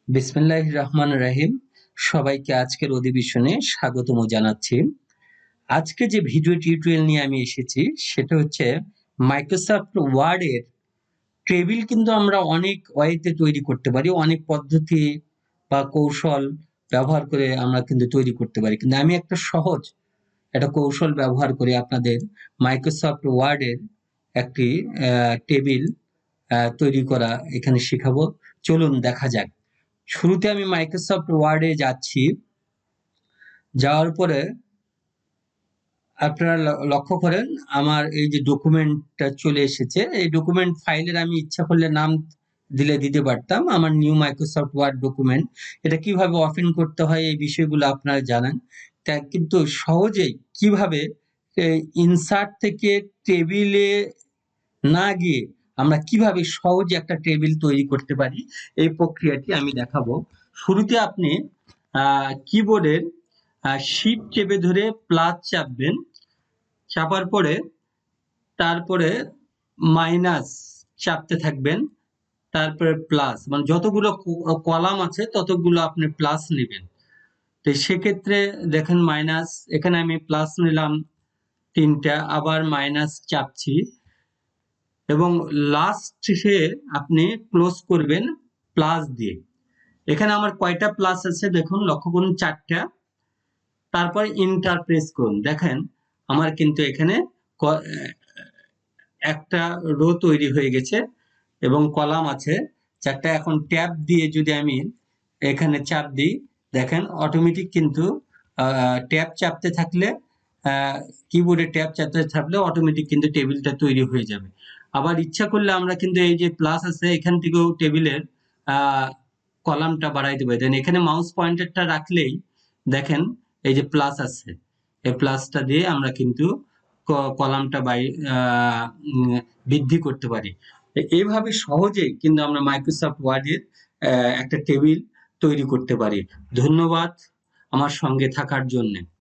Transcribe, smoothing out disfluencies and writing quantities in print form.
বিসমিল্লাহির রহমানির রহিম। সবাইকে আজকের অধিবেশনে স্বাগতম জানাচ্ছি। আজকে যে ভিডিও টিউটোরিয়াল নিয়ে আমি এসেছি সেটা হচ্ছে মাইক্রোসফট ওয়ার্ডের টেবিল কিন্তু আমরা অনেক ওয়েতে তৈরি করতে পারি। অনেক পদ্ধতি বা কৌশল ব্যবহার করে আমরা কিন্তু তৈরি করতে পারি। কিন্তু আমি একটা কৌশল ব্যবহার করে আপনাদের মাইক্রোসফট ওয়ার্ডের একটি টেবিল তৈরি করা এখানে শেখাবো। চলুন দেখা যাক। শুরুতে আমি মাইক্রোসফট ওয়ার্ডে যাচ্ছি। যাওয়ার পরে আপনারা লক্ষ্য করেন আমার এই যে ডকুমেন্টটা চলে এসেছে। এই ডকুমেন্ট ফাইলের আমি ইচ্ছা করলে নাম দিতে পারতাম। আমার নিউ মাইক্রোসফট ওয়ার্ড ডকুমেন্ট। এটা কিভাবে ওপেন করতে হয় এই বিষয়গুলো আপনারা জানেন। তা কিন্তু সহজেই কিভাবে ইনসার্ট থেকে টেবিলে না গিয়ে আমরা কিভাবে সহজে একটা টেবিল তৈরি করতে পারি এই প্রক্রিয়াটি আমি দেখাবো। শুরুতে আপনি কিবোর্ডের শিফট চেপে ধরে প্লাস চাপবেন। চাপার পরে তারপরে মাইনাস চাপতে থাকবেন। তারপরে প্লাস, মানে যতগুলো কলাম আছে ততগুলো আপনি প্লাস নেবেন। তো সেক্ষেত্রে দেখেন মাইনাস, এখানে আমি প্লাস নিলাম 3টা, আবার মাইনাস চাপছি এবং লাস্টে আপনি ক্লোজ করবেন প্লাস দিয়ে। এখানে আমার কয়টা প্লাস আছে দেখুন, লক্ষ্য করুন 4টা। তারপর ইন্টার প্রেস করুন, দেখেন আমার কিন্তু এখানে একটা রো তৈরি হয়ে গেছে এবং কলাম আছে 4টা। এখন ট্যাব দিয়ে যদি আমি এখানে চাপ দিই, দেখেন অটোমেটিক কিন্তু ট্যাব চাপতে থাকলে কিবোর্ডে ট্যাব চাপতে থাকলে অটোমেটিক কিন্তু টেবিলটা তৈরি হয়ে যাবে। আবার ইচ্ছা করলে আমরা কিন্তু এই যে প্লাস আছে এখান থেকেও টেবিলের কলামটা বাড়াইতে পারি। দেন এখানে মাউস পয়েন্টারটা রাখলেই দেখেন এই যে প্লাস আছে, এই প্লাসটা দিয়ে আমরা কিন্তু কলামটা বৃদ্ধি করতে পারি। এইভাবে সহজেই কিন্তু আমরা মাইক্রোসফট ওয়ার্ডের একটা টেবিল তৈরি করতে পারি। ধন্যবাদ আমার সঙ্গে থাকার জন্য।